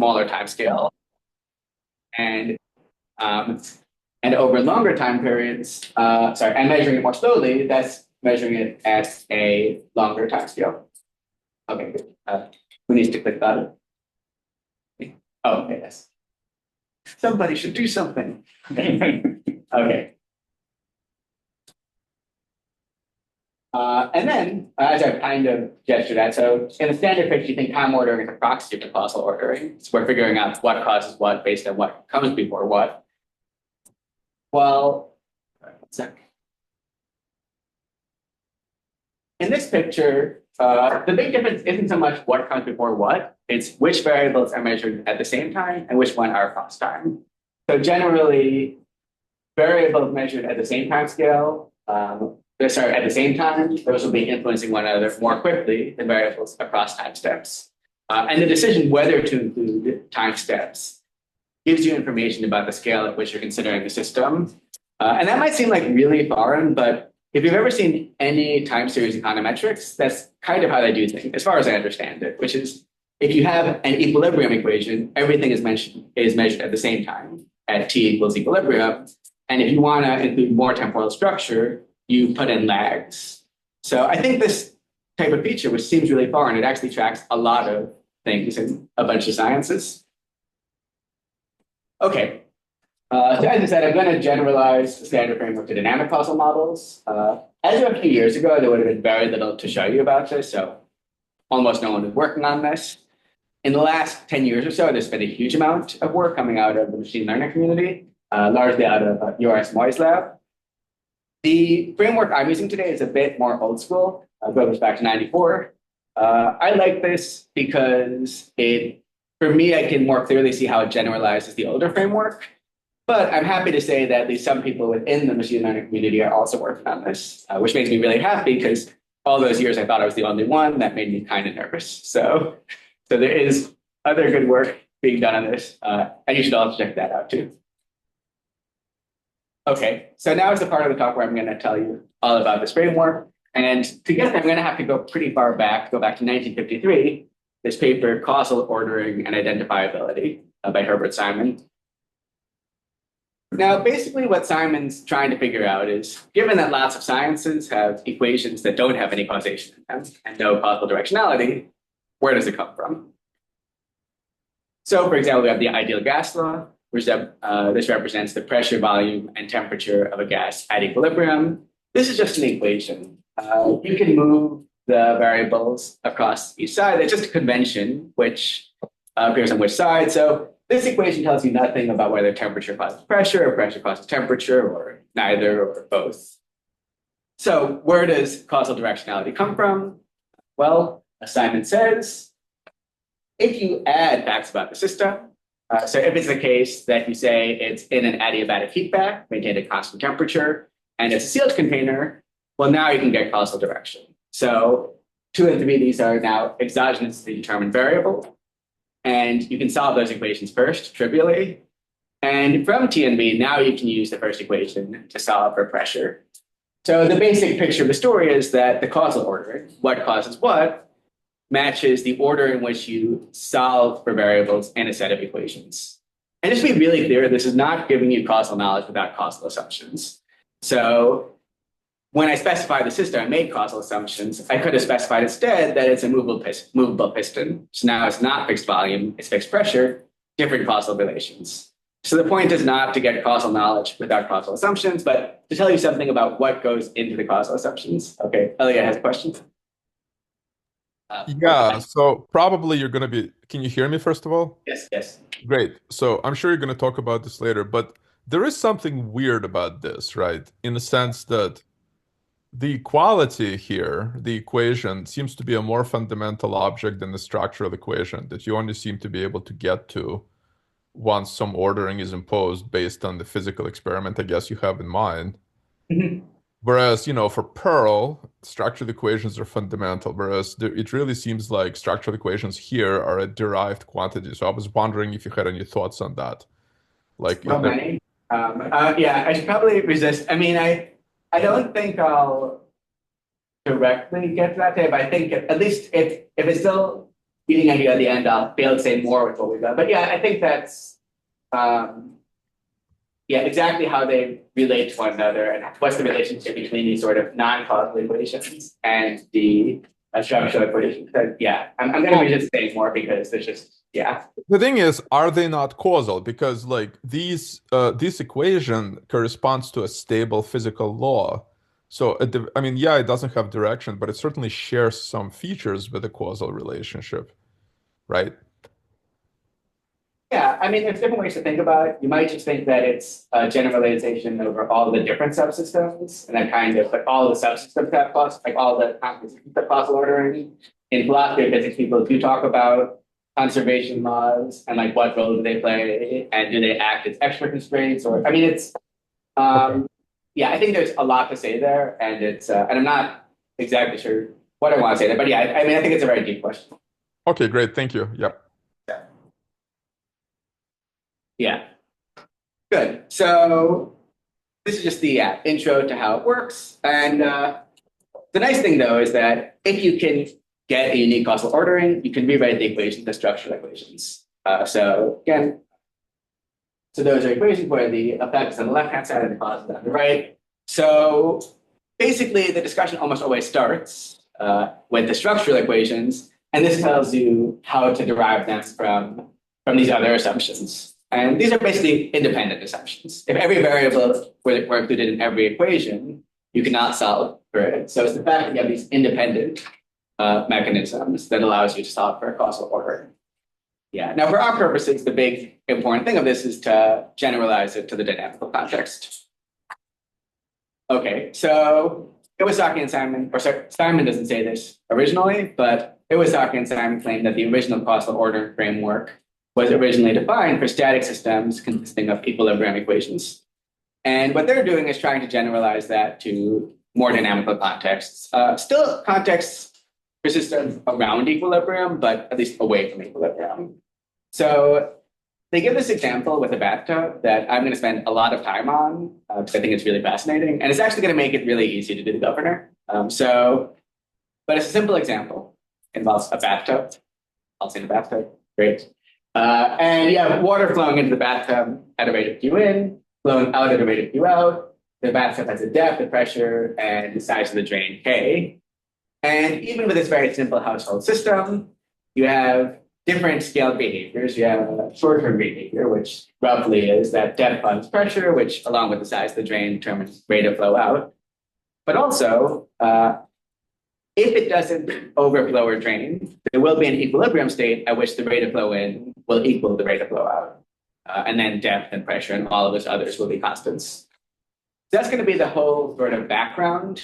smaller time scale. And um, and over longer time periods, and measuring it more slowly, that's measuring it at a longer time scale. Okay, good. Who needs to click that? Oh, okay, yes. Somebody should do something. Okay. And then, as I've kind of gestured at, so in the standard picture, you think time ordering is a proxy for causal ordering. So we're figuring out what causes what based on what comes before what. Well, one sec. In this picture, the big difference isn't so much what comes before what, it's which variables are measured at the same time and which one are across time. So generally, variables measured at the same time scale, at the same time, those will be influencing one another more quickly than variables across time steps. And the decision whether to include time steps gives you information about the scale at which you're considering the system. And that might seem like really foreign, but if you've ever seen any time series econometrics, that's kind of how they do things, as far as I understand it, which is if you have an equilibrium equation, everything is measured at the same time at t equals equilibrium. And if you want to include more temporal structure, you put in lags. So I think this type of feature, which seems really foreign, it actually tracks a lot of things in a bunch of sciences. Okay. So as I said, I'm going to generalize the standard framework to dynamic causal models. As of a few years ago, there would have been very little to show you about this, so almost no one was working on this. In the last 10 years or so, there's been a huge amount of work coming out of the machine learning community, largely out of Joris Moy's lab. The framework I'm using today is a bit more old school. It goes back to 94. I like this because for me, I can more clearly see how it generalizes the older framework. But I'm happy to say that at least some people within the machine learning community are also working on this, which makes me really happy because all those years I thought I was the only one. That made me kind of nervous. So there is other good work being done on this, and you should all check that out too. Okay, so now is the part of the talk where I'm going to tell you all about this framework. And to get there, I'm going to have to go pretty far back, go back to 1953, this paper, Causal Ordering and Identifiability by Herbert Simon. Now, basically what Simon's trying to figure out is, given that lots of sciences have equations that don't have any causation in them and no causal directionality, where does it come from? So, for example, we have the ideal gas law, which this represents the pressure, volume, and temperature of a gas at equilibrium. This is just an equation. You can move the variables across each side. It's just a convention which appears on which side. So this equation tells you nothing about whether temperature causes pressure or pressure causes temperature or neither or both. So where does causal directionality come from? Well, as Simon says, if you add facts about the system, so if it's the case that you say it's in an adiabatic heat bath, maintained at constant temperature, and it's a sealed container, well, now you can get causal direction. So 2 and 3, these are now exogenously determined variables. And you can solve those equations first, trivially. And from T and B, now you can use the first equation to solve for pressure. So the basic picture of the story is that the causal order, what causes what, matches the order in which you solve for variables in a set of equations. And just to be really clear, this is not giving you causal knowledge without causal assumptions. So when I specify the system, I make causal assumptions. I could have specified instead that it's a movable piston. So now it's not fixed volume, it's fixed pressure, different causal relations. So the point is not to get causal knowledge without causal assumptions, but to tell you something about what goes into the causal assumptions. Okay, Elliot has questions. Yeah, so probably you're going to be, can you hear me first of all? Yes. Great. So I'm sure you're going to talk about this later, but there is something weird about this, right? In the sense that the equality here, the equation, seems to be a more fundamental object than the structural equation that you only seem to be able to get to once some ordering is imposed based on the physical experiment, I guess you have in mind. Mhm. Whereas, for Pearl, structural equations are fundamental, whereas it really seems like structural equations here are a derived quantity. So I was wondering if you had any thoughts on that. Like, So many. Yeah, I should probably resist. I mean, I don't think I'll directly get to that today, but I think at least if it's still leading idea at the end, I'll be able to say more with what we've done. But yeah, I think that's exactly how they relate to one another and what's the relationship between these sort of non-causal equations and the structural equations. So, I'm going to be just saying more because there's just, The thing is, are they not causal? Because like this equation corresponds to a stable physical law. So, I mean, it doesn't have direction, but it certainly shares some features with a causal relationship, right? Yeah, I mean, there's different ways to think about it. You might just think that it's a generalization over all the different subsystems, and then kind of like all the subsystems have like all the compositions of causal ordering. In philosophy of physics, people do talk about conservation laws and like what role do they play, and do they act as extra constraints, or I mean, it's I think there's a lot to say there, and it's and I'm not exactly sure what I want to say there, but I mean, I think it's a very deep question. Okay, great, thank you. Yep. Yeah. Good. So this is just the intro to how it works. And the nice thing, though, is that if you can get a unique causal ordering, you can rewrite the equations as structural equations. So those are equations where the effect is on the left-hand side and the cause is on the right. So basically, the discussion almost always starts with the structural equations, and this tells you how to derive them from these other assumptions. And these are basically independent assumptions. If every variable were included in every equation, you cannot solve for it. So it's the fact that you have these independent mechanisms that allows you to solve for a causal order. Yeah. Now, for our purposes, the big important thing of this is to generalize it to the dynamical context. Okay, so Iwasaki and Simon, or sorry, Simon doesn't say this originally, but Iwasaki and Simon claim that the original causal ordering framework was originally defined for static systems consisting of equilibrium equations. And what they're doing is trying to generalize that to more dynamical contexts. Still contexts for systems around equilibrium, but at least away from equilibrium. So they give this example with a bathtub that I'm going to spend a lot of time on because I think it's really fascinating. And it's actually going to make it really easy to do the governor. But it's a simple example. It involves a bathtub. I'll say the bathtub. Great. And you have water flowing into the bathtub at a rate of Q in, flowing out at a rate of Q out. The bathtub has a depth, a pressure, and the size of the drain, K. And even with this very simple household system, you have different scaled behaviors. You have a short-term behavior, which roughly is that depth times pressure, which along with the size of the drain determines rate of flow out. But also, if it doesn't overflow or drain, there will be an equilibrium state at which the rate of flow in will equal the rate of flow out. And then depth and pressure and all of those others will be constants. So that's going to be the whole sort of background.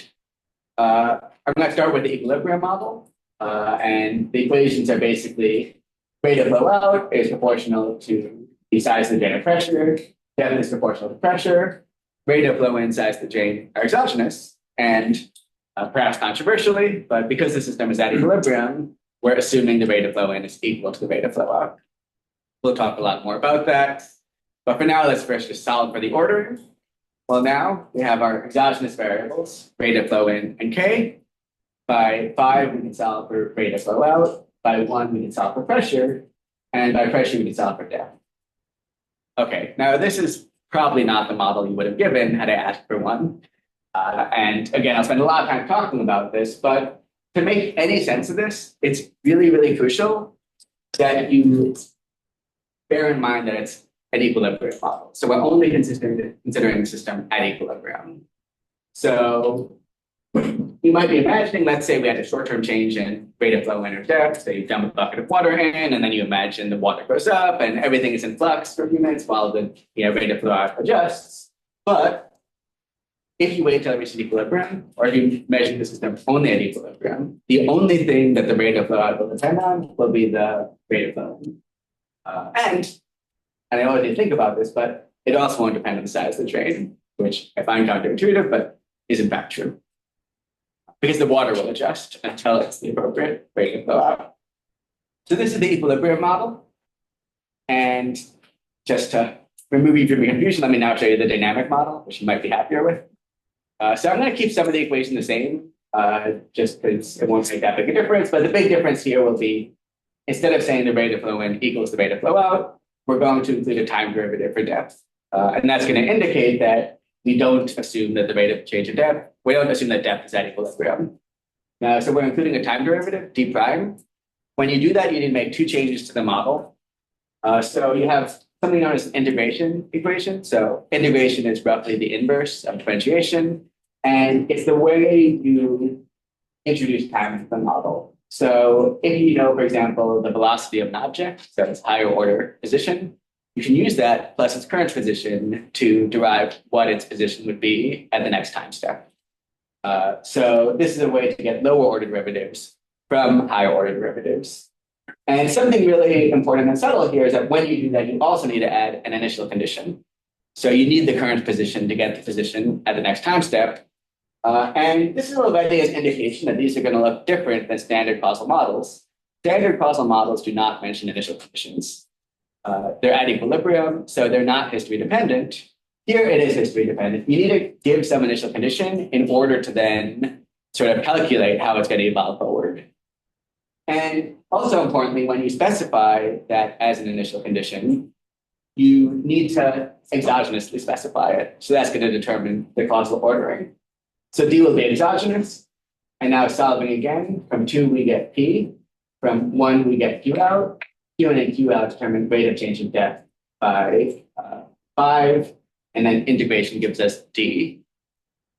I'm going to start with the equilibrium model. And the equations are basically rate of flow out is proportional to the size of the drain of pressure. Depth is proportional to pressure. Rate of flow in, size of the drain are exogenous. And perhaps controversially, but because the system is at equilibrium, we're assuming the rate of flow in is equal to the rate of flow out. We'll talk a lot more about that. But for now, let's first just solve for the ordering. Well, now we have our exogenous variables, rate of flow in and K. By 5, we can solve for rate of flow out. By 1, we can solve for pressure. And by pressure, we can solve for depth. Okay, now this is probably not the model you would have given had I asked for one. And again, I'll spend a lot of time talking about this, but to make any sense of this, it's really, really crucial that you bear in mind that it's an equilibrium model. So we're only considering the system at equilibrium. So you might be imagining, let's say we had a short-term change in rate of flow in or depth. So you dump a bucket of water in, and then you imagine the water goes up and everything is in flux for a few minutes while the rate of flow out adjusts. But if you wait till it reaches equilibrium, or if you measure the system only at equilibrium, the only thing that the rate of flow out will depend on will be the rate of flow in. And I already think about this, but it also won't depend on the size of the drain, which I find counterintuitive, but is in fact true. Because the water will adjust until it's the appropriate rate of flow out. So this is the equilibrium model. And just to remove you from the confusion, let me now show you the dynamic model, which you might be happier with. So I'm going to keep some of the equation the same, just because it won't make that big a difference. But the big difference here will be instead of saying the rate of flow in equals the rate of flow out, we're going to include a time derivative for depth. And that's going to indicate that we don't assume that the rate of change in depth, we don't assume that depth is at equilibrium. Now, so we're including a time derivative, d prime. When you do that, you need to make two changes to the model. So you have something known as an integration equation. So integration is roughly the inverse of differentiation. And it's the way you introduce time to the model. So if you know, for example, the velocity of an object, so its higher order position, you can use that plus its current position to derive what its position would be at the next time step. So this is a way to get lower order derivatives from higher order derivatives. And something really important and subtle here is that when you do that, you also need to add an initial condition. So you need the current position to get the position at the next time step. And this is already an indication that these are going to look different than standard causal models. Standard causal models do not mention initial conditions. They're at equilibrium, so they're not history dependent. Here it is history dependent. You need to give some initial condition in order to then sort of calculate how it's going to evolve forward. And also importantly, when you specify that as an initial condition, you need to exogenously specify it. So that's going to determine the causal ordering. So D will be exogenous. And now solving again, from 2 we get P. From 1 we get Q out. Q in and Q out determine rate of change in depth by 5. And then integration gives us D.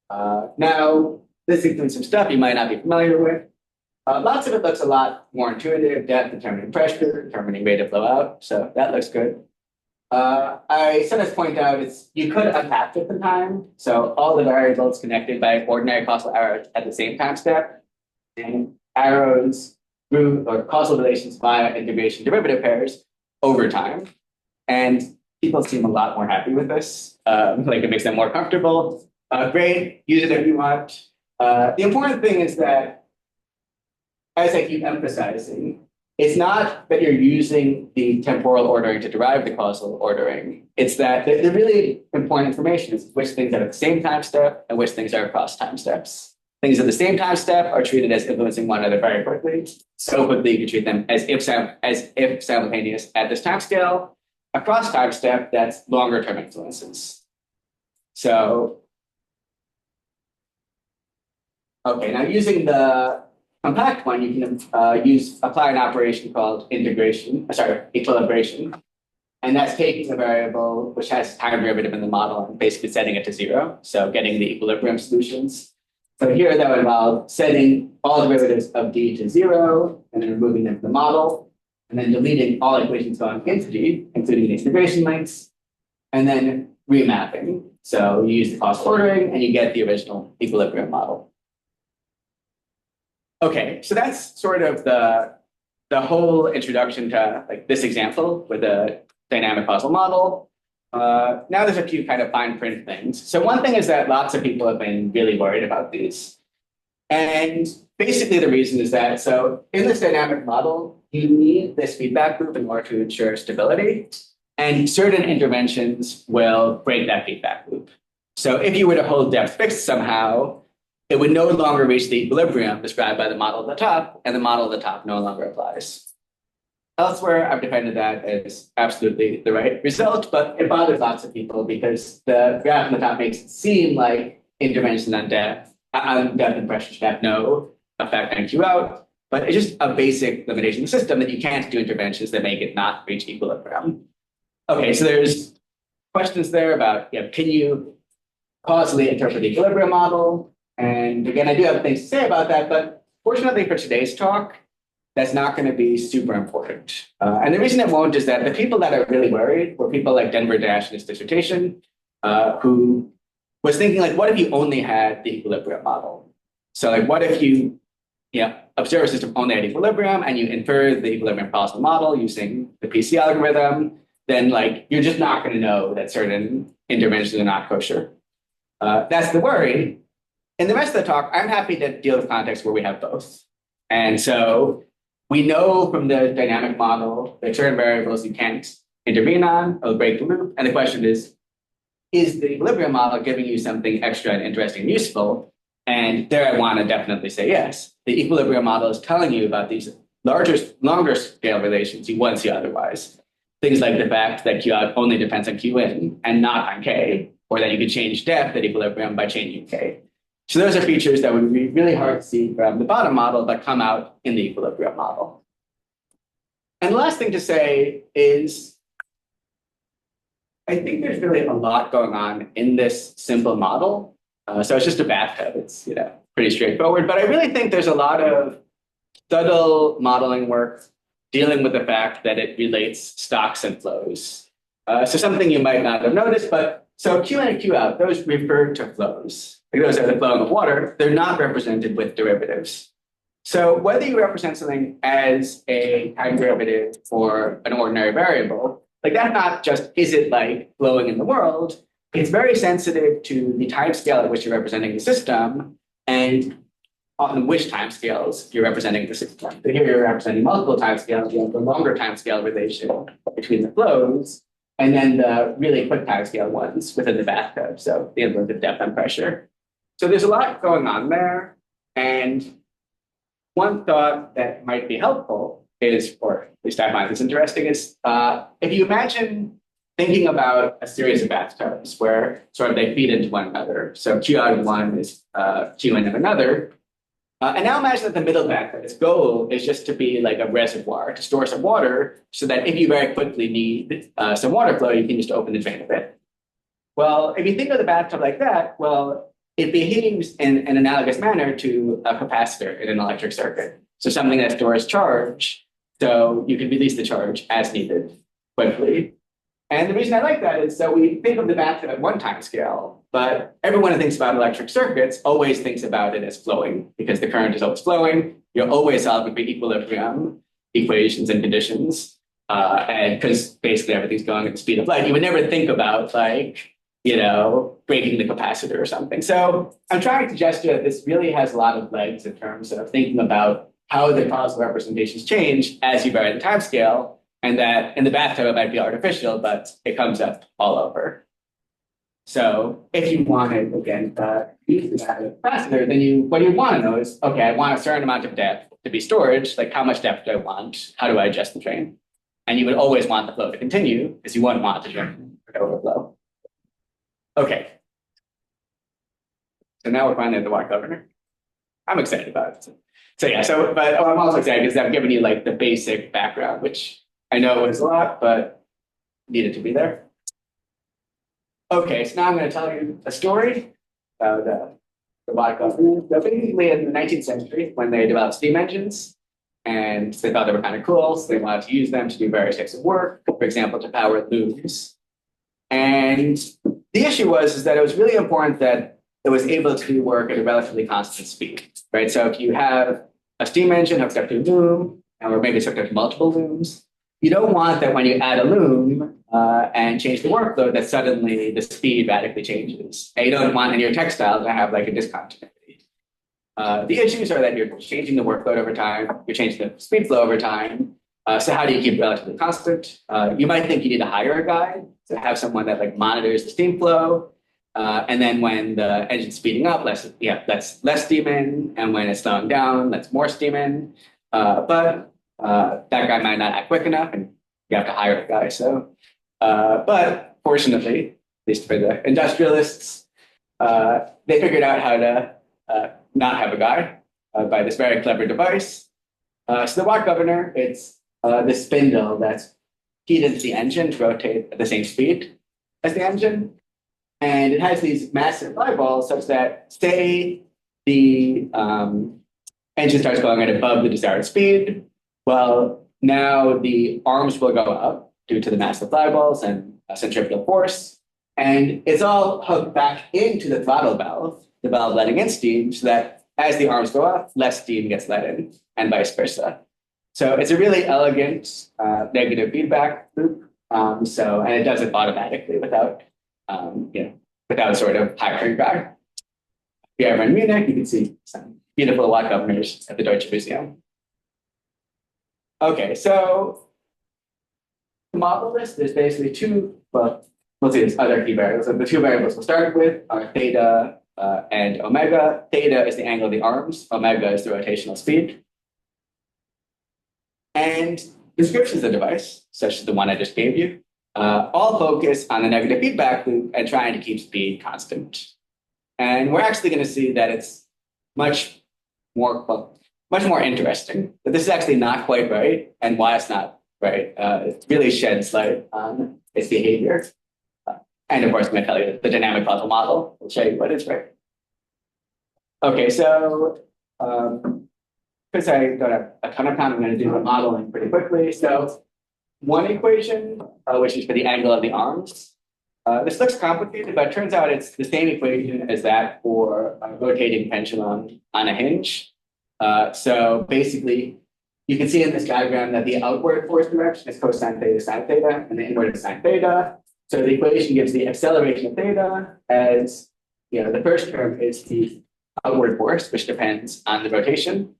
Now, this includes some stuff you might not be familiar with. Lots of it looks a lot more intuitive, depth determining pressure, determining rate of flow out. So that looks good. I sometimes point out you could unpack it the time. So all the variables connected by ordinary causal arrows at the same time step, and arrows through or causal relations via integration derivative pairs over time. And people seem a lot more happy with this. Like it makes them more comfortable. Great, use it if you want. The important thing is that, as I keep emphasizing, it's not that you're using the temporal ordering to derive the causal ordering. It's that the really important information is which things are at the same time step and which things are across time steps. Things at the same time step are treated as influencing one another very quickly. So quickly you can treat them as if simultaneous at this time scale. Across time step, that's longer term influences. So, okay, now using the compact one, you can apply an operation called equilibration. And that's taking a variable which has time derivative in the model and basically setting it to 0. So getting the equilibrium solutions. So here that would involve setting all derivatives of D to 0 and then removing them from the model, and then deleting all equations going into D, including the integration links, and then remapping. So you use the causal ordering and you get the original equilibrium model. Okay, so that's sort of the whole introduction to like this example with a dynamic causal model. Now there's a few kind of fine print things. So one thing is that lots of people have been really worried about these. And basically the reason is that, so in this dynamic model, you need this feedback loop in order to ensure stability. And certain interventions will break that feedback loop. So if you were to hold depth fixed somehow, it would no longer reach the equilibrium described by the model at the top, and the model at the top no longer applies. Elsewhere, I've defended that as absolutely the right result, but it bothers lots of people because the graph on the top makes it seem like intervention on depth and pressure should have no effect on Q out, but it's just a basic limitation of the system that you can't do interventions that make it not reach equilibrium. Okay, so there's questions there about, can you causally interpret the equilibrium model? And again, I do have things to say about that, but fortunately for today's talk, that's not going to be super important. And the reason it won't is that the people that are really worried were people like Denver Dash in his dissertation, who was thinking like, what if you only had the equilibrium model? So like, what if you observe a system only at equilibrium and you infer the equilibrium causal model using the PC algorithm, then like, you're just not going to know that certain interventions are not kosher. That's the worry. In the rest of the talk, I'm happy to deal with contexts where we have both. And so we know from the dynamic model that certain variables you can't intervene on or break the loop. And the question is the equilibrium model giving you something extra and interesting and useful? And there I want to definitely say yes. The equilibrium model is telling you about these longer scale relations you won't see otherwise. Things like the fact that Q out only depends on Q in and not on K, or that you can change depth at equilibrium by changing K. So those are features that would be really hard to see from the bottom model, but come out in the equilibrium model. And the last thing to say is, I think there's really a lot going on in this simple model. So it's just a bathtub. It's pretty straightforward. But I really think there's a lot of subtle modeling work dealing with the fact that it relates stocks and flows. So something you might not have noticed, but so Q in and Q out, those refer to flows. Like those are the flowing of water. They're not represented with derivatives. So whether you represent something as a time derivative or an ordinary variable, like that's not just, is it like flowing in the world? It's very sensitive to the time scale at which you're representing the system and on which time scales you're representing the system. So here you're representing multiple time scales. You have the longer time scale relation between the flows, and then the really quick time scale ones within the bathtub. So the influence of depth and pressure. So there's a lot going on there. And one thought that might be helpful is, or at least I find this interesting, is if you imagine thinking about a series of bathtubs where sort of they feed into one another. So Q out of one is Q in of another. And now imagine that the middle bathtub, its goal is just to be like a reservoir to store some water so that if you very quickly need some water flow, you can just open the drain a bit. Well, if you think of the bathtub like that, well, it behaves in an analogous manner to a capacitor in an electric circuit. So something that stores charge, so you can release the charge as needed quickly. And the reason I like that is so we think of the bathtub at one time scale, but everyone who thinks about electric circuits always thinks about it as flowing because the current is always flowing. You're always solving for equilibrium equations and conditions. And because basically everything's going at the speed of light, you would never think about like, breaking the capacitor or something. So I'm trying to gesture that this really has a lot of legs in terms of thinking about how the causal representations change as you vary the time scale, and that in the bathtub it might be artificial, but it comes up all over. So if you wanted, again, use the capacitor, then what you want to know is, okay, I want a certain amount of depth to be storage, like how much depth do I want? How do I adjust the drain? And you would always want the flow to continue because you wouldn't want the drain to overflow. Okay. So now we're finally at the water governor. I'm excited about it. But I'm also excited because I've given you like the basic background, which I know is a lot, but needed to be there. Okay, so now I'm going to tell you a story about the water governor. So basically in the 19th century, when they developed steam engines, and they thought they were kind of cool, so they wanted to use them to do various types of work, for example, to power looms. And the issue was that it was really important that it was able to do work at a relatively constant speed, right? So if you have a steam engine hooked up to a loom, or maybe it's hooked up to multiple looms, you don't want that when you add a loom and change the workload that suddenly the speed radically changes. And you don't want in your textile to have like a discontinuity. The issues are that you're changing the workload over time, you're changing the speed flow over time. So how do you keep it relatively constant? You might think you need to hire a guy to have someone that like monitors the steam flow. And then when the engine's speeding up, that's less steam in. And when it's slowing down, that's more steam in. But that guy might not act quick enough and you have to hire a guy. So, but fortunately, at least for the industrialists, they figured out how to not have a guy by this very clever device. So the watt governor, it's the spindle that's keyed into the engine to rotate at the same speed as the engine. And it has these massive eyeballs such that, say, the engine starts going at above the desired speed. Well, now the arms will go up due to the massive eyeballs and centrifugal force. And it's all hooked back into the throttle valve, the valve letting in steam, so that as the arms go up, less steam gets let in, and vice versa. So it's a really elegant negative feedback loop. And it does it automatically without sort of hiring a guy. If you're ever in Munich, you can see some beautiful watt governors at the Deutsche Museum. Okay, so to model this, there's basically we'll see there's other key variables. So the two variables we'll start with are theta and omega. Theta is the angle of the arms. Omega is the rotational speed. And descriptions of the device, such as the one I just gave you, all focus on the negative feedback loop and trying to keep speed constant. And we're actually going to see that it's much more interesting. That this is actually not quite right, and why it's not right. It really sheds light on its behavior. And of course, I'm going to tell you the dynamic causal model will show you what is right. Okay, so because I don't have a ton of time, I'm going to do the modeling pretty quickly. So one equation, which is for the angle of the arms. This looks complicated, but it turns out it's the same equation as that for a rotating pendulum on a hinge. So basically, you can see in this diagram that the outward force direction is cosine theta sine theta, and the inward is sine theta. So the equation gives the acceleration of theta as, the first term is the outward force, which depends on the rotation.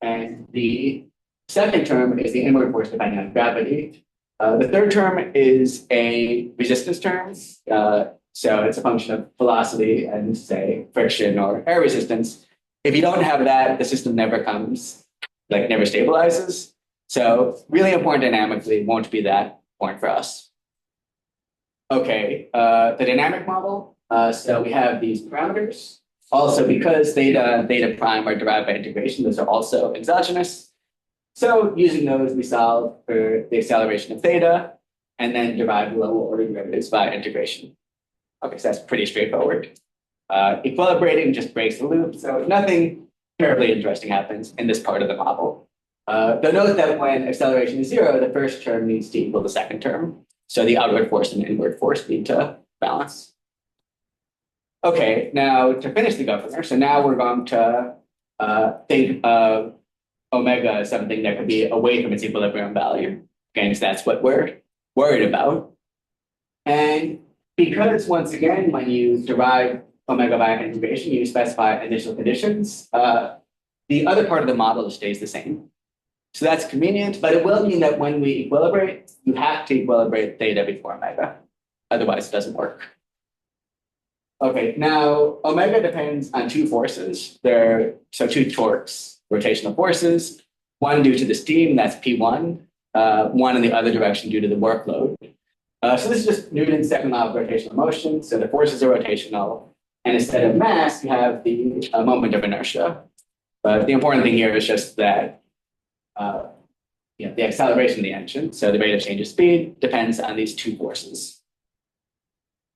And the second term is the inward force depending on gravity. The third term is a resistance term. So it's a function of velocity and, say, friction or air resistance. If you don't have that, the system never never stabilizes. So really important dynamically, won't be that important for us. Okay, the dynamic model. So we have these parameters. Also, because theta and theta prime are derived by integration, those are also exogenous. So using those, we solve for the acceleration of theta and then derive the lower order derivatives by integration. Okay, so that's pretty straightforward. Equilibrating just breaks the loop, so nothing terribly interesting happens in this part of the model. Though note that when acceleration is 0, the first term needs to equal the second term. So the outward force and inward force need to balance. Okay, now to finish the governor, so now we're going to think of omega as something that could be away from its equilibrium value. Okay, so that's what we're worried about. And because, once again, when you derive omega by integration, you specify initial conditions, the other part of the model stays the same. So that's convenient, but it will mean that when we equilibrate, you have to equilibrate theta before omega. Otherwise, it doesn't work. Okay, now omega depends on two forces. Two torques, rotational forces, one due to the steam, that's P1, one in the other direction due to the workload. So this is just Newton's second law of rotational motion. So the forces are rotational, and instead of mass, you have the moment of inertia. But the important thing here is just that the acceleration of the engine, so the rate of change of speed, depends on these two forces.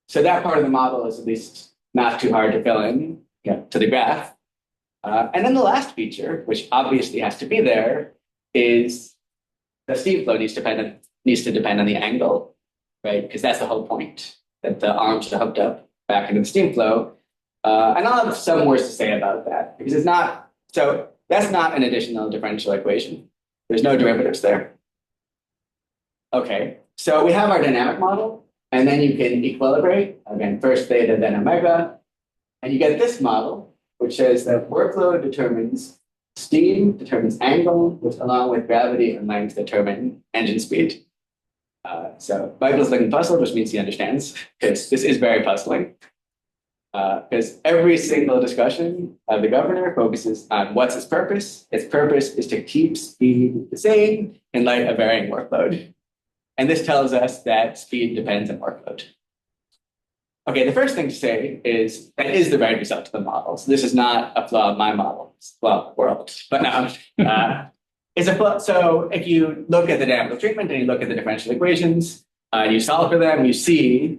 So that part of the model is at least not too hard to fill in to the graph. And then the last feature, which obviously has to be there, is the steam flow needs to depend on the angle, right? Because that's the whole point, that the arms are hooked up back into the steam flow. And I'll have some words to say about that, because that's not an additional differential equation. There's no derivatives there. Okay, so we have our dynamic model, and then you can equilibrate, again, first theta, then omega, and you get this model, which says that workload determines steam, determines angle, which along with gravity and length determine engine speed. So Michael's looking puzzled, which means he understands, because this is very puzzling. Because every single discussion of the governor focuses on what's its purpose. Its purpose is to keep speed the same in light of varying workload. And this tells us that speed depends on workload. Okay, the first thing to say is that is the right result of the model. So this is not a flaw of my model, it's a flaw of the world. But now, it's a flaw. So if you look at the dynamical treatment and you look at the differential equations, and you solve for them, you see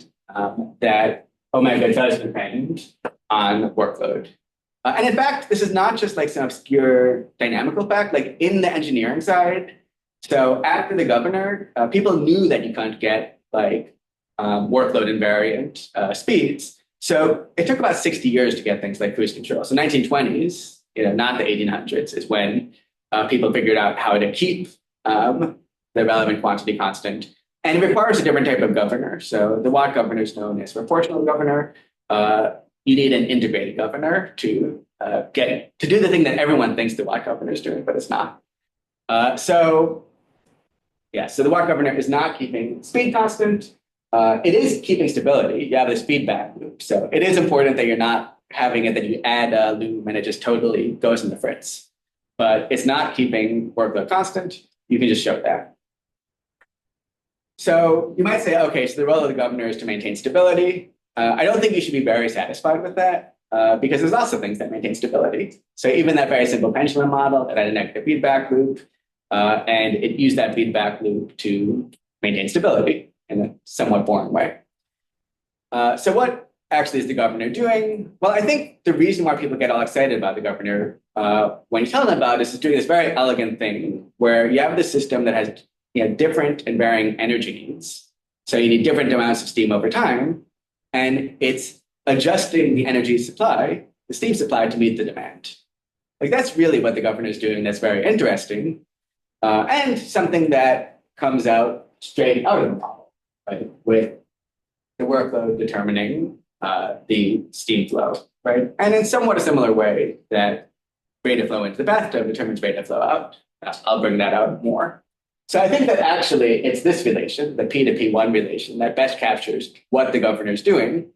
that omega does depend on workload. And in fact, this is not just like some obscure dynamical fact, like in the engineering side. So after the governor, people knew that you couldn't get workload invariant speeds. So it took about 60 years to get things like cruise control. So 1920s, not the 1800s, is when people figured out how to keep the relevant quantity constant. And it requires a different type of governor. So the Watt governor is known as proportional governor. You need an integrated governor to do the thing that everyone thinks the Watt governor is doing, but it's not. So the Watt governor is not keeping speed constant. It is keeping stability. You have this feedback loop. So it is important that you're not having it that you add a loop and it just totally goes into fritz. But it's not keeping workload constant. you can just show that. So you might say, okay, so the role of the governor is to maintain stability. I don't think you should be very satisfied with that because there's also things that maintain stability. So even that very simple pendulum model that had a negative feedback loop, and it used that feedback loop to maintain stability in a somewhat boring way. So what actually is the governor doing? Well, I think the reason why people get all excited about the governor when you tell them about it is doing this very elegant thing where you have this system that has different and varying energy needs. So you need different amounts of steam over time, and it's adjusting the energy supply, the steam supply, to meet the demand. Like that's really what the governor is doing. That's very interesting, and something that comes out straight out of the model, right? With the workload determining the steam flow, right? And in somewhat a similar way that rate of flow into the bathtub determines rate of flow out. I'll bring that out more. So I think that actually it's this relation, the P to P1 relation, that best captures what the governor is doing.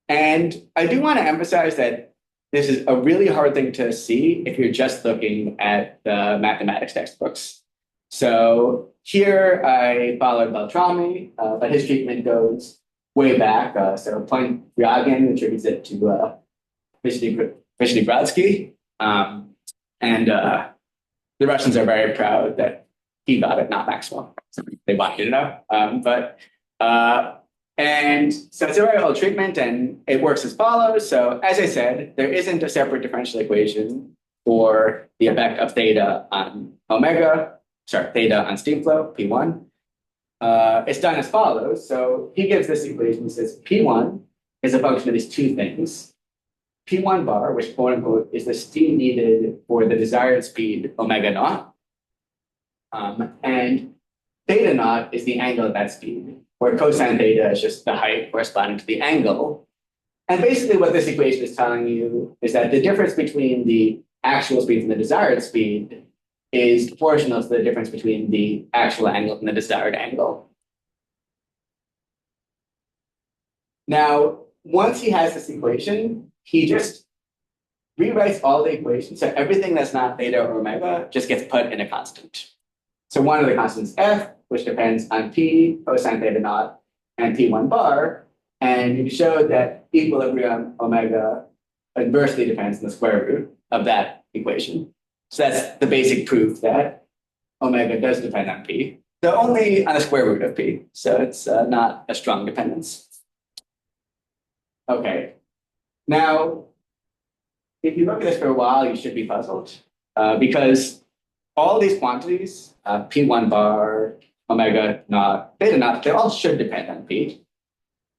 And I do want to emphasize that this is a really hard thing to see if you're just looking at the mathematics textbooks. So here I followed Beltrami, but his treatment goes way back. So Point Ryagin attributes it to Vishny-Brodsky. And the Russians are very proud that he got it, not Maxwell. They wanted to know. And so it's a very old treatment, and it works as follows. So as I said, there isn't a separate differential equation for the effect of theta on theta on steam flow, P1. It's done as follows. So he gives this equation. He says P1 is a function of these two things. P1 bar, which quote unquote is the steam needed for the desired speed omega naught. And theta naught is the angle of that speed, where cosine theta is just the height corresponding to the angle. And basically what this equation is telling you is that the difference between the actual speed and the desired speed is proportional to the difference between the actual angle and the desired angle. Now, once he has this equation, he just rewrites all the equations. So everything that's not theta or omega just gets put in a constant. So one of the constants f, which depends on p, cosine theta naught, and p1 bar. And you show that equilibrium omega inversely depends on the square root of that equation. So that's the basic proof that omega does depend on p, though only on the square root of p. So it's not a strong dependence. Okay. Now, if you look at this for a while, you should be puzzled because all these quantities, P1 bar, omega naught, theta naught, they all should depend on P,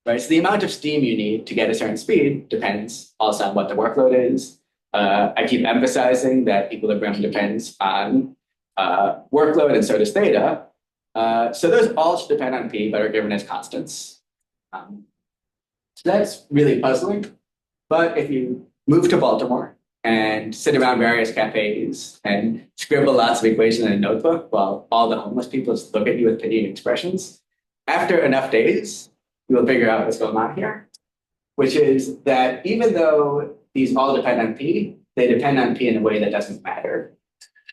right? So the amount of steam you need to get a certain speed depends also on what the workload is. I keep emphasizing that equilibrium depends on workload, and so does theta. So those all should depend on P, but are given as constants. So that's really puzzling. But if you move to Baltimore and sit around various cafes and scribble lots of equations in a notebook while all the homeless people just look at you with pitying expressions, after enough days, you will figure out what's going on here, which is that even though these all depend on P, they depend on P in a way that doesn't matter.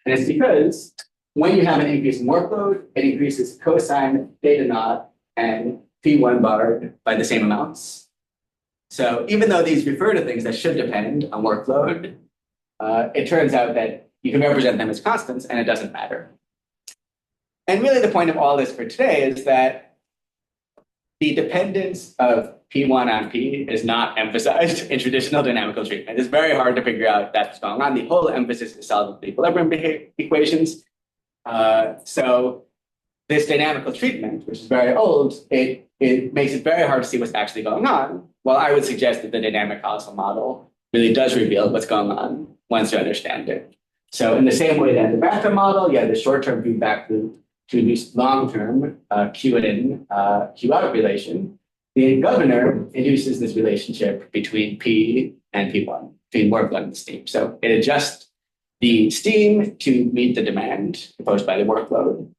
And it's because when you have an increase in workload, it increases cosine theta naught and P1 bar by the same amounts. So even though these refer to things that should depend on workload, it turns out that you can represent them as constants and it doesn't matter. And really the point of all this for today is that the dependence of P1 on P is not emphasized in traditional dynamical treatment. It's very hard to figure out that's going on. The whole emphasis is solving the equilibrium equations. So this dynamical treatment, which is very old, it makes it very hard to see what's actually going on. Well, I would suggest that the dynamic causal model really does reveal what's going on once you understand it. So in the same way that in the bathtub model, you have the short-term feedback loop to induce long-term Q in, Q out relation. The governor induces this relationship between P and P1, between workload and steam. So it adjusts the steam to meet the demand imposed by the workload.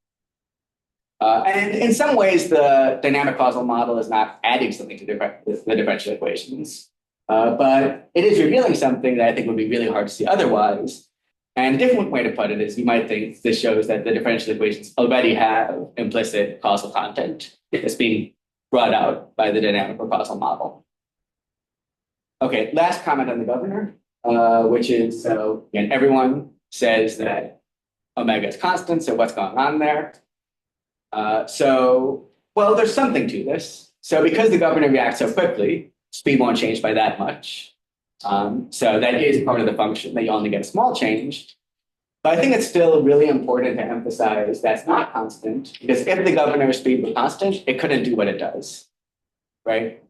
And in some ways, the dynamic causal model is not adding something to the differential equations, but it is revealing something that I think would be really hard to see otherwise, And a different way to put it is you might think this shows that the differential equations already have implicit causal content that's being brought out by the dynamical causal model. Okay, last comment on the governor, which is, so again, everyone says that omega is constant, so what's going on there? Well, there's something to this. So because the governor reacts so quickly, speed won't change by that much. So that is part of the function that you only get a small change. But I think it's still really important to emphasize that's not constant, because if the governor speed were constant, it couldn't do what it does, right?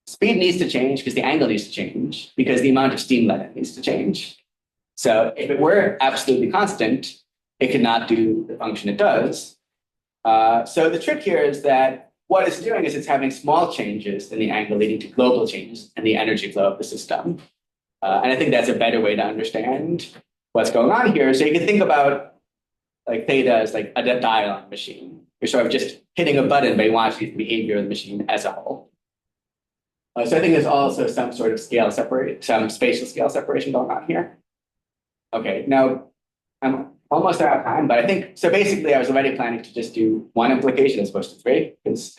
Speed needs to change because the angle needs to change, because the amount of steam let in needs to change. So if it were absolutely constant, it could not do the function it does. So the trick here is that what it's doing is it's having small changes in the angle leading to global changes in the energy flow of the system. And I think that's a better way to understand what's going on here. So you can think about like theta as like a dial on a machine. You're sort of just hitting a button, but you want to see the behavior of the machine as a whole. So I think there's also some sort of some spatial scale separation going on here. Okay, now I'm almost out of time, but I think, so basically I was already planning to just do one implication as opposed to three, because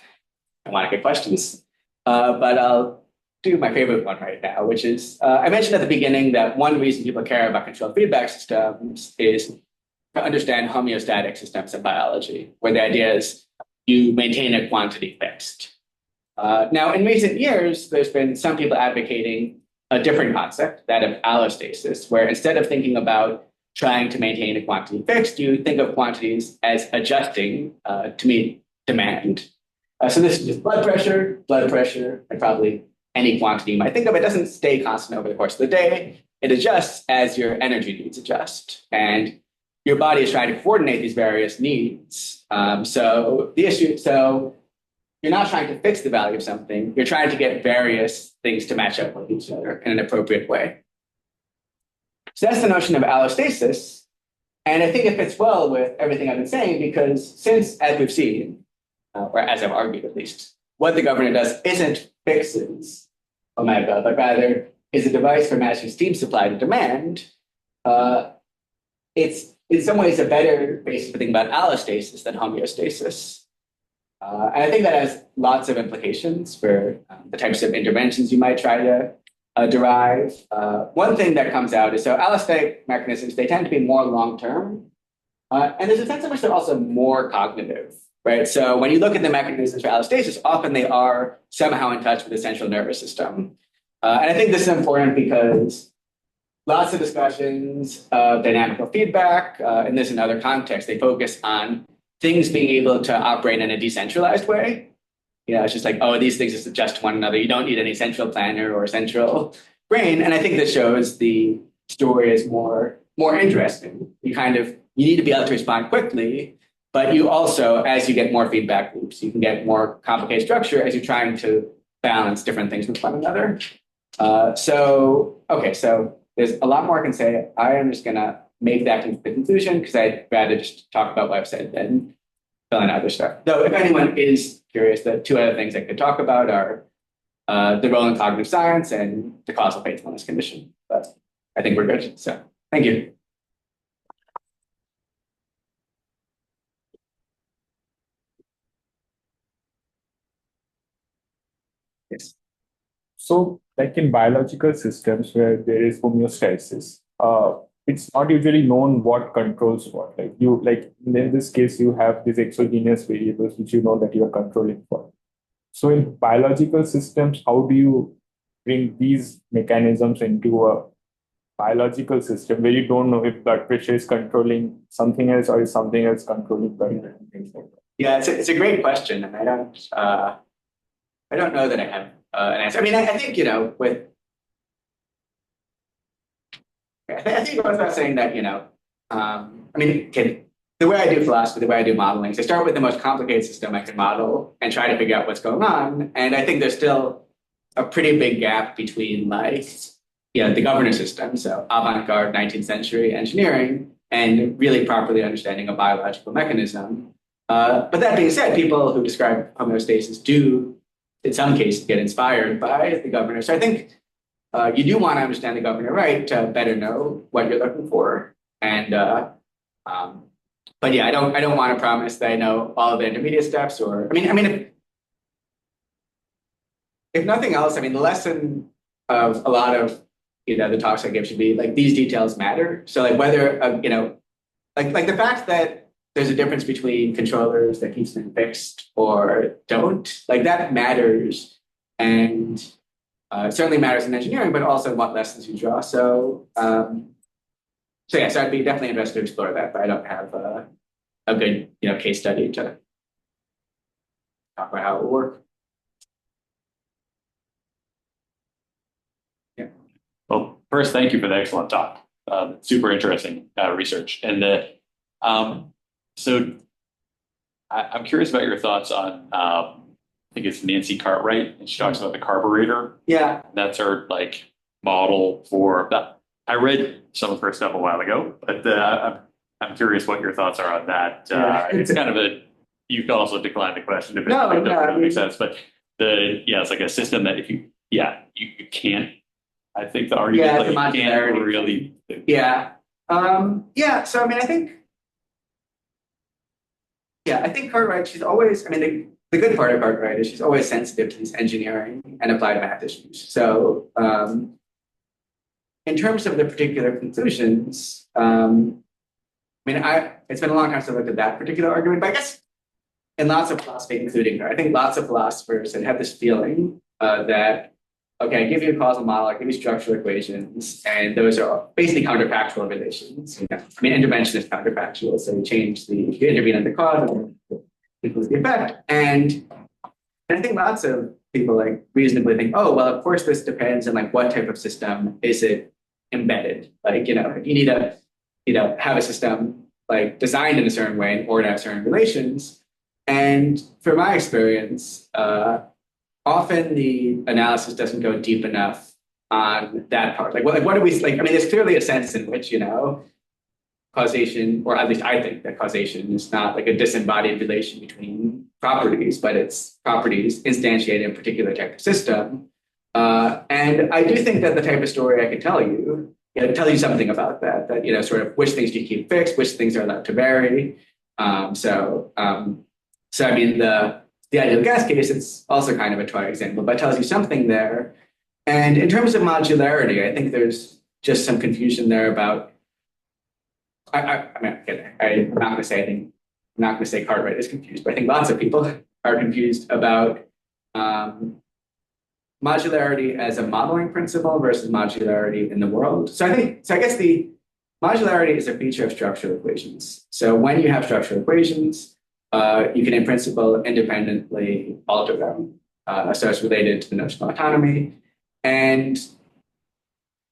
I want to get questions. But I'll do my favorite one right now, which is, I mentioned at the beginning that one reason people care about controlled feedback systems is to understand homeostatic systems in biology, where the idea is you maintain a quantity fixed. Now, in recent years, there's been some people advocating a different concept, that of allostasis, where instead of thinking about trying to maintain a quantity fixed, you think of quantities as adjusting to meet demand. So this is just blood pressure, and probably any quantity you might think of. It doesn't stay constant over the course of the day. It adjusts as your energy needs adjust. And your body is trying to coordinate these various needs. So you're not trying to fix the value of something. You're trying to get various things to match up with each other in an appropriate way. So that's the notion of allostasis. And I think it fits well with everything I've been saying, because since, as we've seen, or as I've argued at least, what the governor does isn't fixes omega, but rather is a device for matching steam supply to demand, it's in some ways a better basis for thinking about allostasis than homeostasis. And I think that has lots of implications for the types of interventions you might try to derive. One thing that comes out is, so allostatic mechanisms, they tend to be more long-term. And there's a sense in which they're also more cognitive, right? So when you look at the mechanisms for allostasis, often they are somehow in touch with the central nervous system. And I think this is important because lots of discussions of dynamical feedback in this and other contexts, they focus on things being able to operate in a decentralized way. You know, it's just like, oh, these things just adjust to one another. You don't need any central planner or central brain. And I think this shows the story is more interesting. You need to be able to respond quickly, but you also, as you get more feedback loops, you can get more complicated structure as you're trying to balance different things with one another. So there's a lot more I can say. I am just gonna make that the conclusion, because I'd rather just talk about what I've said than fill in other stuff. Though if anyone is curious, the two other things I could talk about are the role in cognitive science and the causal faithfulness condition. But I think we're good. So thank you. Yes. So, like in biological systems where there is homeostasis, it's not usually known what controls what. Like in this case, you have these exogenous variables which you know that you are controlling for. So in biological systems, how do you bring these mechanisms into a biological system where you don't know if blood pressure is controlling something else or is something else controlling blood pressure and things like that? Yeah, it's a great question, and I don't know that I have an answer. I mean, I think, you know, I think it goes without saying that, you know, the way I do philosophy, the way I do modeling, is I start with the most complicated system I can model and try to figure out what's going on. And I think there's still a pretty big gap between, like, you know, the governor system, so avant-garde 19th century engineering, and really properly understanding a biological mechanism. But that being said, people who describe homeostasis do, in some cases, get inspired by the governor. So I think you do want to understand the governor right to better know what you're looking for. And but yeah, I don't want to promise that I know all of the intermediate steps. Or I mean, if nothing else, I mean, the lesson of a lot of the talks I give should be like these details matter. So like whether like the fact that there's a difference between controllers that keeps them fixed or don't, like that matters, and it certainly matters in engineering, but also what lessons you draw. So yeah, so I'd be definitely interested to explore that, but I don't have a good case study to talk about how it will work. Yeah. Well, first, thank you for the excellent talk. Super interesting research. And so I'm curious about your thoughts on, I think it's Nancy Cartwright, and she talks about the carburetor. Yeah. That's her like model for that. I read some of her stuff a while ago, but I'm curious what your thoughts are on that. It's kind of you can also decline the question if it doesn't really make sense, but it's like a system that if you can't, I think the argument is like you can't really. Yeah. So I mean, I think Cartwright, she's always, I mean, the good part of Cartwright is she's always sensitive to these engineering and applied math issues. So in terms of the particular conclusions, I mean, it's been a long time since I looked at that particular argument, but I guess in lots of philosophy, including her, I think lots of philosophers have this feeling that, okay, I give you a causal model, I give you structural equations, and those are basically counterfactual relations. I mean, intervention is counterfactual, so you intervene at the cause and equals the effect. And I think lots of people like reasonably think, oh, well, of course, this depends on like what type of system is it embedded. Like, you need to, have a system like designed in a certain way in order to have certain relations. And from my experience, often the analysis doesn't go deep enough on that part. Like what do we like? I mean, there's clearly a sense in which, causation, or at least I think that causation is not like a disembodied relation between properties, but it's properties instantiated in a particular type of system. And I do think that the type of story I can tell you, tell you something about that, sort of which things do you keep fixed, which things are allowed to vary. So I mean, the ideal gas case, it's also kind of a toy example, but it tells you something there. And in terms of modularity, I think there's just some confusion there about, I'm not going to say, I'm not going to say Cartwright is confused, but I think lots of people are confused about modularity as a modeling principle versus modularity in the world. So I guess the modularity is a feature of structural equations. So when you have structural equations, you can in principle independently alter them. So it's related to the notion of autonomy. And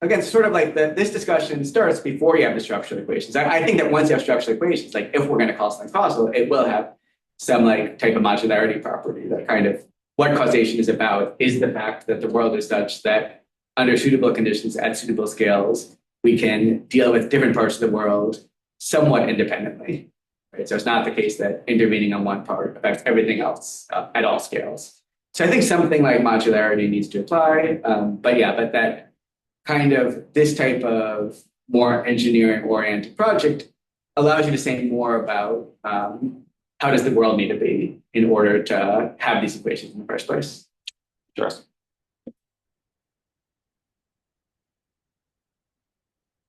again, sort of like this discussion starts before you have the structural equations. I think that once you have structural equations, like if we're going to call something causal, it will have some like type of modularity property that kind of what causation is about is the fact that the world is such that under suitable conditions at suitable scales, we can deal with different parts of the world somewhat independently. Right? So it's not the case that intervening on one part affects everything else at all scales. So I think something like modularity needs to apply. But that kind of this type of more engineering-oriented project allows you to say more about how does the world need to be in order to have these equations in the first place. Interesting.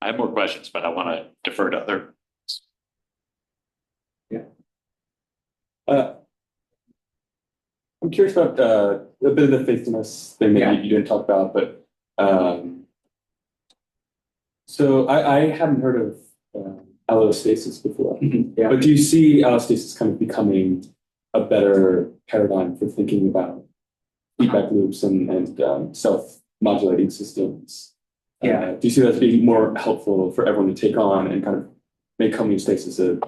I have more questions, but I want to defer to other. Yeah. I'm curious about a bit of the faithfulness thing that you didn't talk about, but so I hadn't heard of allostasis before. Yeah. But do you see allostasis kind of becoming a better paradigm for thinking about feedback loops and self-modulating systems? Yeah. Do you see that as being more helpful for everyone to take on and kind of make homeostasis a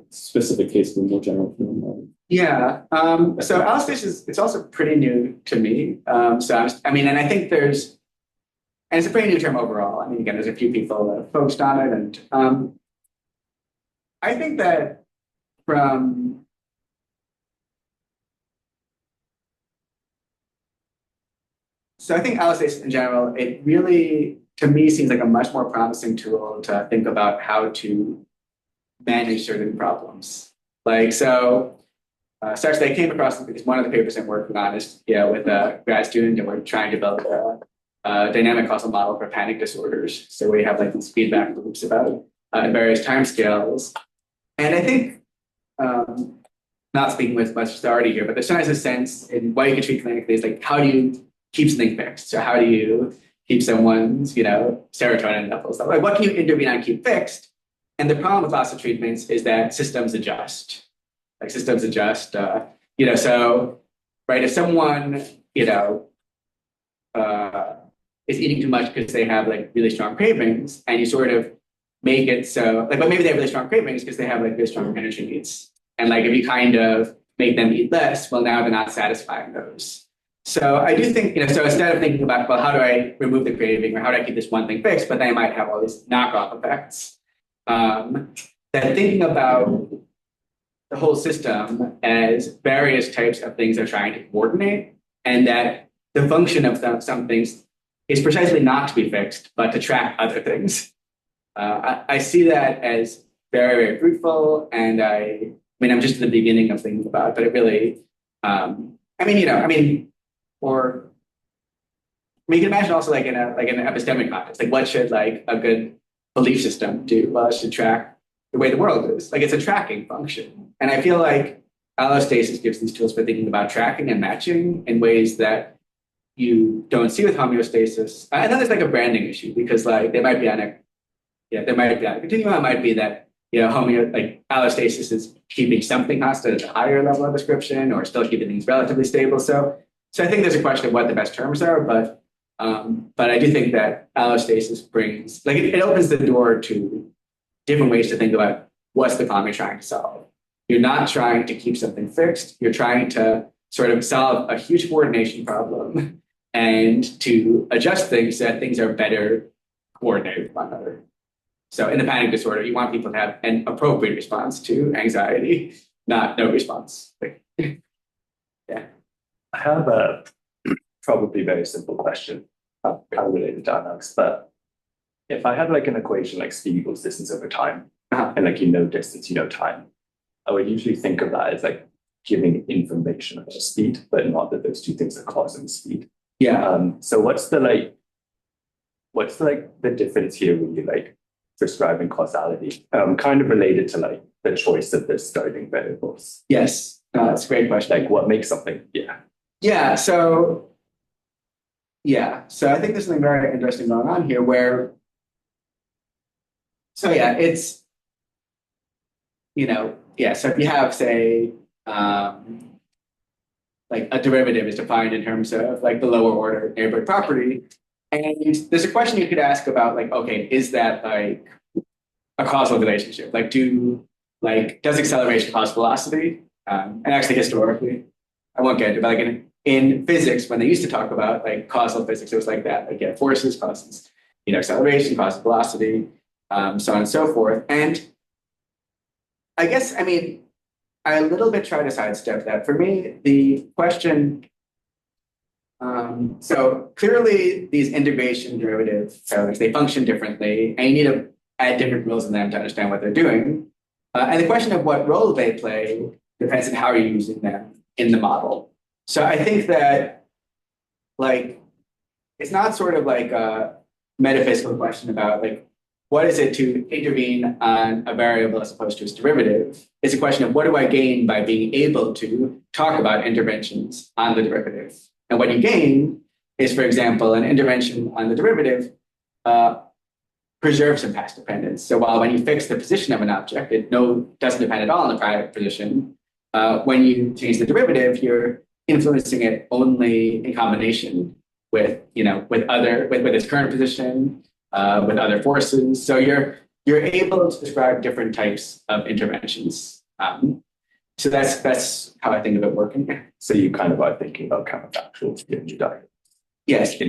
specific case than more general phenomenon? Yeah. So allostasis, it's also pretty new to me. And I think and it's a pretty new term overall. I mean, again, there's a few people that have focused on it. And I think that so I think allostasis in general, it really to me seems like a much more promising tool to think about how to manage certain problems. Like, so, such that I came across this because one of the papers I'm working on is, with a grad student, and we're trying to build a dynamic causal model for panic disorders. So we have like these feedback loops about various timescales. And I think, not speaking with much authority here, but there's sometimes a sense in what you can treat clinically is like, how do you keep something fixed? So how do you keep someone's, serotonin levels? Like, what can you intervene on and keep fixed? And the problem with lots of treatments is that systems adjust. Like systems adjust, so, right, if someone, is eating too much because they have like really strong cravings, and you sort of make it so, like, but maybe they have really strong cravings because they have like really strong energy needs. And like, if you kind of make them eat less, well, now they're not satisfying those. So I do think, so instead of thinking about, well, how do I remove the craving or how do I keep this one thing fixed, but then I might have all these knockoff effects, that thinking about the whole system as various types of things are trying to coordinate, and that the function of some things is precisely not to be fixed, but to track other things. I see that as very, very fruitful, and I'm just at the beginning of thinking about it, but it really, you can imagine also like in an epistemic context, like what should like a good belief system do? Well, it should track the way the world is. Like, it's a tracking function. And I feel like allostasis gives these tools for thinking about tracking and matching in ways that you don't see with homeostasis. And then there's like a branding issue, because like they might be on a continuum. It might be that, allostasis is keeping something constant at a higher level of description, or still keeping things relatively stable. So I think there's a question of what the best terms are, but I do think that allostasis brings, like, it opens the door to different ways to think about what's the problem you're trying to solve. You're not trying to keep something fixed. You're trying to sort of solve a huge coordination problem and to adjust things so that things are better coordinated with one another. So in the panic disorder, you want people to have an appropriate response to anxiety, not no response. Yeah. I have a probably very simple question, kind of related to dynamics, but if I had like an equation like speed equals distance over time, and like distance, time, I would usually think of that as like giving information about speed, but not that those two things are causing speed. Yeah. So what's the difference here when you like prescribing causality? Kind of related to like the choice of the starting variables. Yes, that's a great question. Like, what makes something? Yeah. So I think there's something very interesting going on here where. So it's, so if you have, say, like a derivative is defined in terms of like the lower order neighborhood property, and there's a question you could ask about, like, okay, is that like a causal relationship? Like, does acceleration cause velocity? And actually, historically, I won't get into it, but like in physics, when they used to talk about like causal physics, it was like that, like, forces causes, acceleration causes velocity. So on and so forth. And I guess, I a little bit try to sidestep that. For me, the question, so clearly these integration derivative parameters, they function differently, and you need to add different rules in them to understand what they're doing. And the question of what role they play depends on how you're using them in the model. So I think that, like, it's not sort of like a metaphysical question about, like, what is it to intervene on a variable as opposed to its derivative? It's a question of what do I gain by being able to talk about interventions on the derivative? And what you gain is, for example, an intervention on the derivative preserves some past dependence. So while when you fix the position of an object, it doesn't depend at all on the prior position, when you change the derivative, you're influencing it only in combination with its current position, with other forces. So you're able to describe different types of interventions. So that's how I think of it working. So you kind of are thinking about counterfactuals in your diagram. Yes.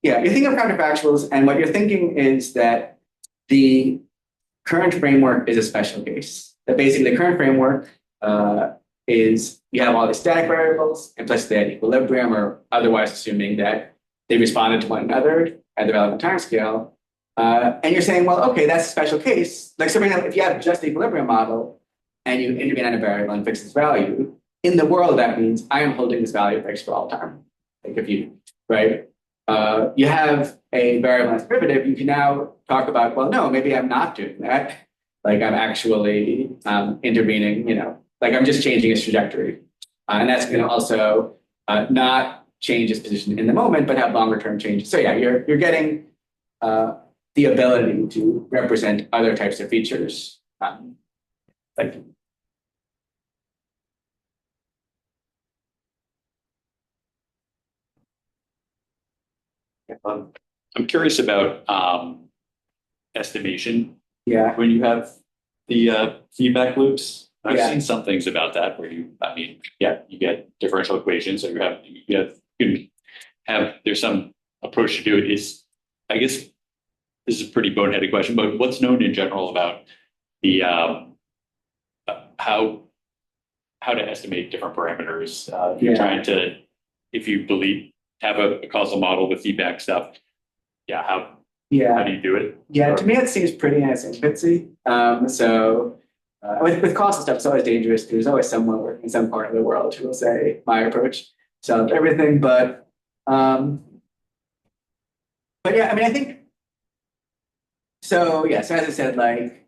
Yeah, you're thinking of counterfactuals, and what you're thinking is that the current framework is a special case. That basically the current framework is you have all the static variables implicitly at equilibrium, or otherwise assuming that they responded to one another. at the relevant time scale. And you're saying, well, okay, that's a special case. Like, so for example, if you have just the equilibrium model and you intervene on a variable and fix its value, in the world, that means I am holding this value fixed for all time. Like if you, right? You have a variable as derivative, you can now talk about, well, no, maybe I'm not doing that. Like I'm actually intervening, like I'm just changing its trajectory. And that's going to also not change its position in the moment, but have longer term changes. So yeah, you're getting the ability to represent other types of features. Thank you. I'm curious about estimation. Yeah. When you have the feedback loops, I've Yeah. seen some things about that where you get differential equations, so you can have there's some approach to do it. I guess this is a pretty boneheaded question, but what's known in general about the how to estimate different parameters? If you're trying to, if you have a causal model with feedback stuff, how do you do it? Yeah, to me it seems pretty in its infancy. With causal stuff, it's always dangerous. There's always someone working in some part of the world who will say my approach solved everything. But yeah, I mean, I think so. Yeah, so as I said, like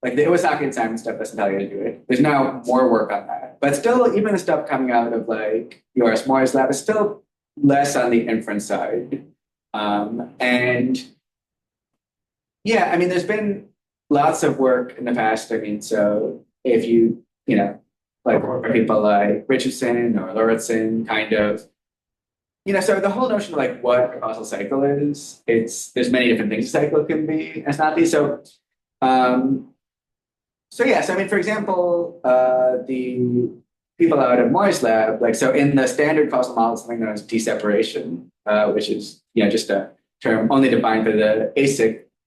the Iwasaki and Simon stuff doesn't tell you to do it. There's now more work on that, but still, even the stuff coming out of like yours, Moore's lab is still less on the inference side. And yeah, I mean, there's been lots of work in the past. I mean, so if like people like Richardson or Lauritsen kind of, so the whole notion of like what a causal cycle is, there's many different things a cycle can be, and it's not these. So yeah, so I mean, for example, the people out of Moore's lab, like, so in the standard causal model, something known as deseparation, which is, just a term only defined for the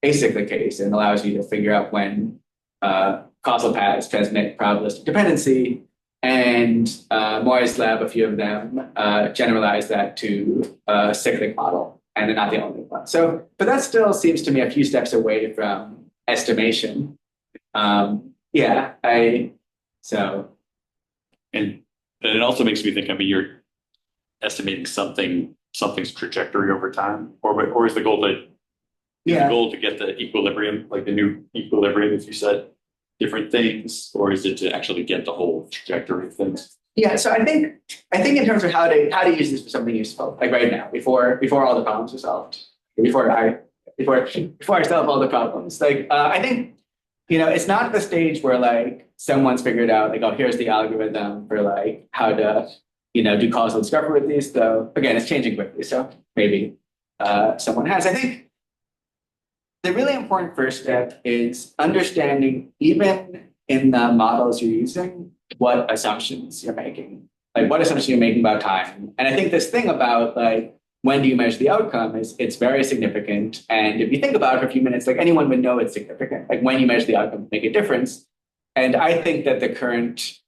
acyclic case and allows you to figure out when causal paths transmit probabilistic dependency. And Moore's lab, a few of them, generalize that to a cyclic model, and they're not the only one. So, but that still seems to me a few steps away from estimation. And it also makes me think, I mean, you're estimating something's trajectory over time, or is the goal to get the equilibrium, like the new equilibrium, if you said different things, or is it to actually get the whole trajectory of things? Yeah, so I think in terms of how to use this for something useful, like right now, before all the problems are solved, before I solve all the problems, like I think it's not the stage where like someone's figured out like, oh, here's the algorithm for like how to do causal discovery with these. Though again, it's changing quickly, so maybe someone has. I think the really important first step is understanding, even in the models you're using, what assumptions you're making, like what assumptions you're making about time. And I think this thing about like when do you measure the outcome it's very significant. And if you think about it for a few minutes, like anyone would know it's significant. Like when you measure the outcome, make a difference. And I think that the current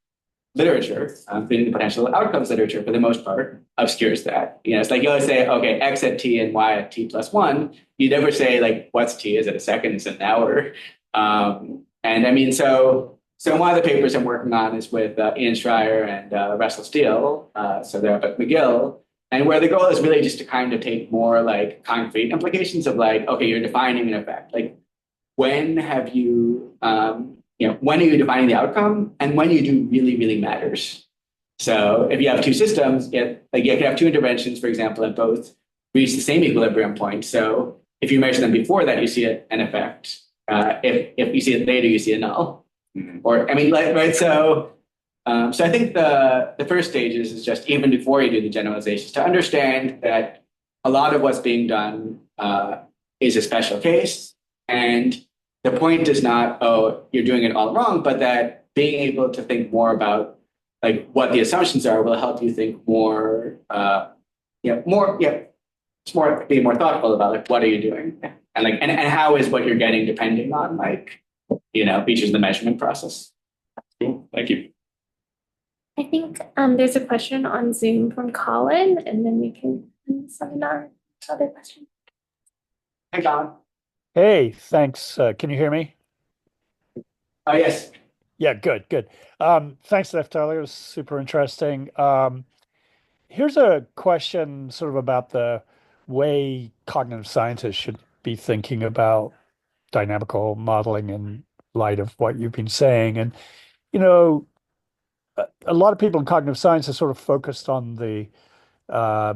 literature, including the potential outcomes literature, for the most part, obscures that. It's like you always say, okay, x at t and y at t plus 1. You never say like, what's t? Is it a second? Is it an hour? And I mean, so one of the papers I'm working on is with Ian Schreier and Russell Steele. So they're up at McGill. And where the goal is really just to kind of take more like concrete implications of like, okay, you're defining an effect. Like when have you, when are you defining the outcome, and when you do really, really matters. So if you have two systems, you can have two interventions, for example, that both reach the same equilibrium point. So if you measure them before that, you see an effect. If you see it later, you see a null. Mm-hmm. Or I mean, like, right? So I think the first stage is just even before you do the generalizations to understand that a lot of what's being done is a special case, and the point is not, oh, you're doing it all wrong, but that being able to think more about like what the assumptions are will help you think more, being more thoughtful about like what are you doing, and like and how is what you're getting depending on like features of the measurement process. Cool, thank you. I think there's a question on Zoom from Colin, and then we can send our other question. Hey, Colin. Hey, thanks. Can you hear me? Oh, yes. Yeah, good, good. Thanks, Neftali. It was super interesting. Here's a question sort of about the way cognitive scientists should be thinking about dynamical modeling in light of what you've been saying. And, you know, a lot of people in cognitive science are sort of focused on uh,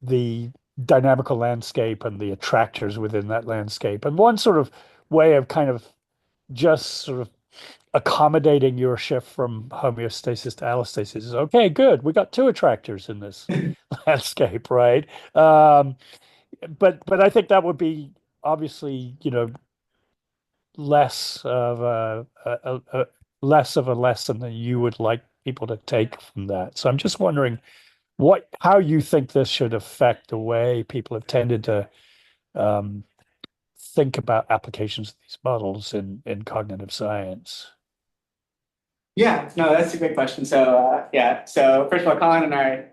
the dynamical landscape and the attractors within that landscape. And one sort of way of kind of just sort of accommodating your shift from homeostasis to allostasis is okay, good. We got two attractors in this landscape, right? But I think that would be obviously, less of less of a lesson that you would like people to take from that. So I'm just wondering how you think this should affect the way people have tended to um, think about applications of these models in cognitive science. Yeah, no, that's a great question. So, yeah, so first of all, Colin and I,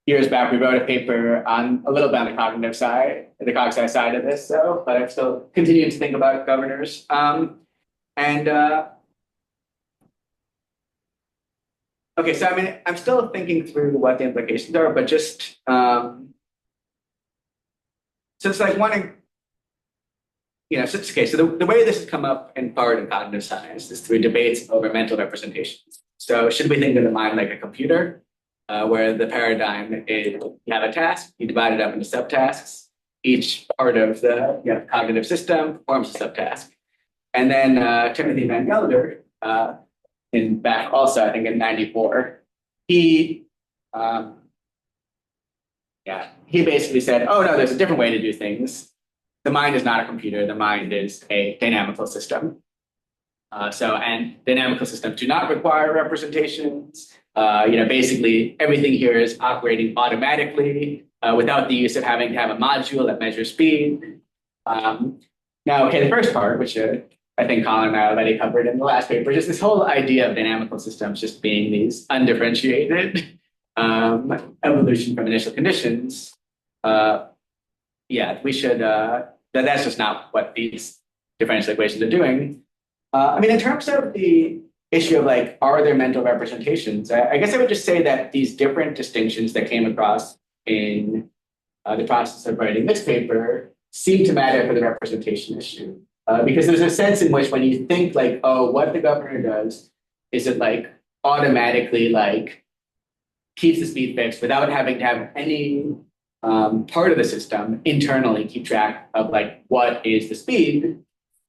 years back, we wrote a paper on a little bit on the cognitive side, the cog sci side of this, so, but I'm still continuing to think about governors. And okay, so I mean, I'm still thinking through what the implications are, but just so it's like one, so it's okay. So the way this has come up in part in cognitive science is through debates over mental representations. So should we think of the mind like a computer, where the paradigm is you have a task, you divide it up into subtasks. Each part of the cognitive system performs a subtask. And then Timothy Van Gelder, in back also, I think in '94, he basically said, oh no, there's a different way to do things. The mind is not a computer. The mind is a dynamical system. And dynamical systems do not require representations. Basically everything here is operating automatically without the use of having to have a module that measures speed. The first part, which I think Colin and I already covered in the last paper, just this whole idea of dynamical systems just being these undifferentiated evolution from initial conditions. We should, that's just not what these differential equations are doing. In terms of the issue of like, are there mental representations? I guess I would just say that these different distinctions that came across in the process of writing this paper seem to matter for the representation issue. Because there's a sense in which when you think like, oh, what the governor does, is it like automatically like keeps the speed fixed without having to have any part of the system internally keep track of like what is the speed.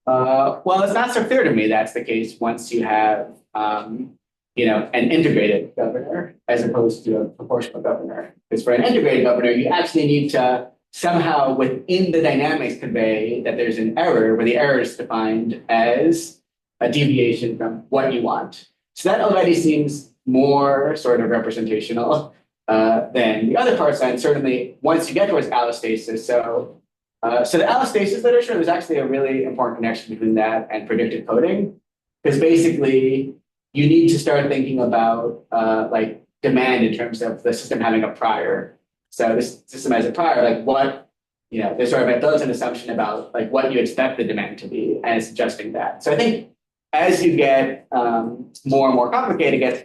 Well, it's not so clear to me that's the case once you have an integrated governor as opposed to a proportional governor. Because for an integrated governor, you actually need to somehow within the dynamics convey that there's an error where the error is defined as a deviation from what you want. So that already seems more sort of representational than the other parts. And certainly once you get towards allostasis, so the allostasis literature, there's actually a really important connection between that and predictive coding, because basically you need to start thinking about like demand in terms of the system having a prior. So this system has a prior, like what, there's sort of a built-in assumption about like what you expect the demand to be, and it's adjusting that. So I think as you get more and more complicated, it gets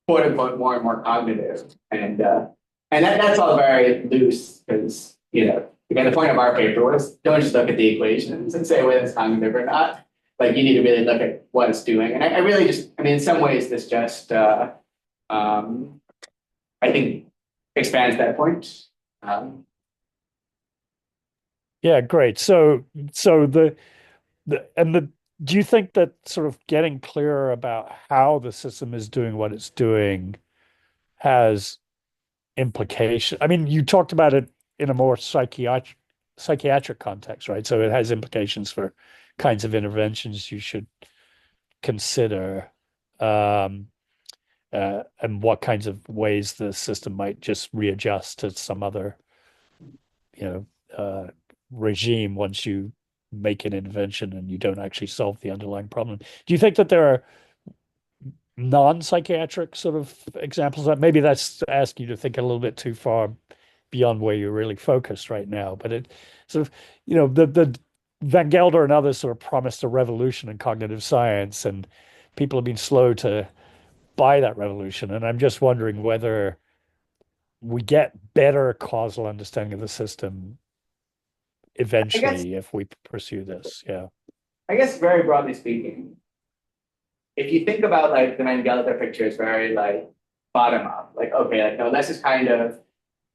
quote unquote more and more cognitive, and that's all very loose because again the point of our paper was don't just look at the equations and say whether it's cognitive or not. Like you need to really look at what it's doing, and I really just in some ways this just I think expands that point. Yeah, great. So do you think that sort of getting clearer about how the system is doing what it's doing has implication? I mean, you talked about it in a more psychiatric context, right? So it has implications for kinds of interventions you should consider, and what kinds of ways the system might just readjust to some other, regime once you make an intervention and you don't actually solve the underlying problem. Do you think that there are non-psychiatric sort of examples of that? Maybe that's asking you to think a little bit too far beyond where you're really focused right now. But it sort of, the Van Gelder and others sort of promised a revolution in cognitive science, and people have been slow to buy that revolution. And I'm just wondering whether we get better causal understanding of the system eventually if we pursue this. Yeah. I guess very broadly speaking, if you think about like the Van Gelder picture is very like bottom up, like, okay, like, no, let's just kind of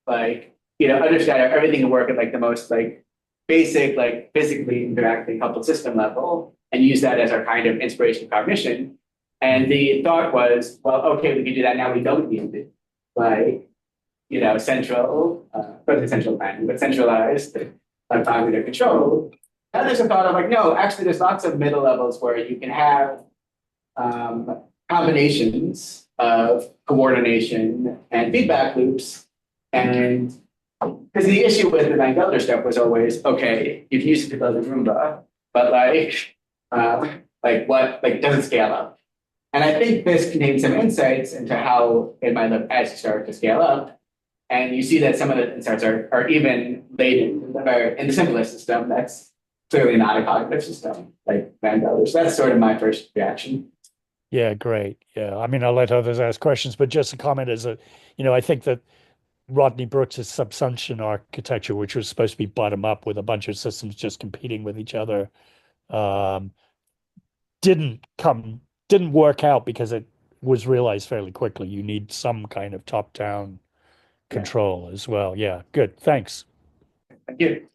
like, understand how everything can work at like the most like basic, like physically interacting coupled system level and use that as our kind of inspiration cognition. And the thought was, well, okay, we can do that now. We don't need it. Like, central, not central planning, but centralized cognitive control. And there's a thought of like, no, actually, there's lots of middle levels where you can have combinations of coordination and feedback loops. And because the issue with the Van Gelder stuff was always, okay, you can use it to build a Roomba, but what doesn't scale up. And I think this contains some insights into how it might look as you start to scale up. And you see that some of the insights are even latent in the simplest system. That's clearly not a cognitive system like Van Gelder. So that's sort of my first reaction. Yeah, great. Yeah. I mean, I'll let others ask questions, but just a comment is that, I think that Rodney Brooks' subsumption architecture, which was supposed to be bottom up with a bunch of systems just competing with each other, didn't work out because it was realized fairly quickly. You need some kind of top-down control as well. Yeah, good. Thank you.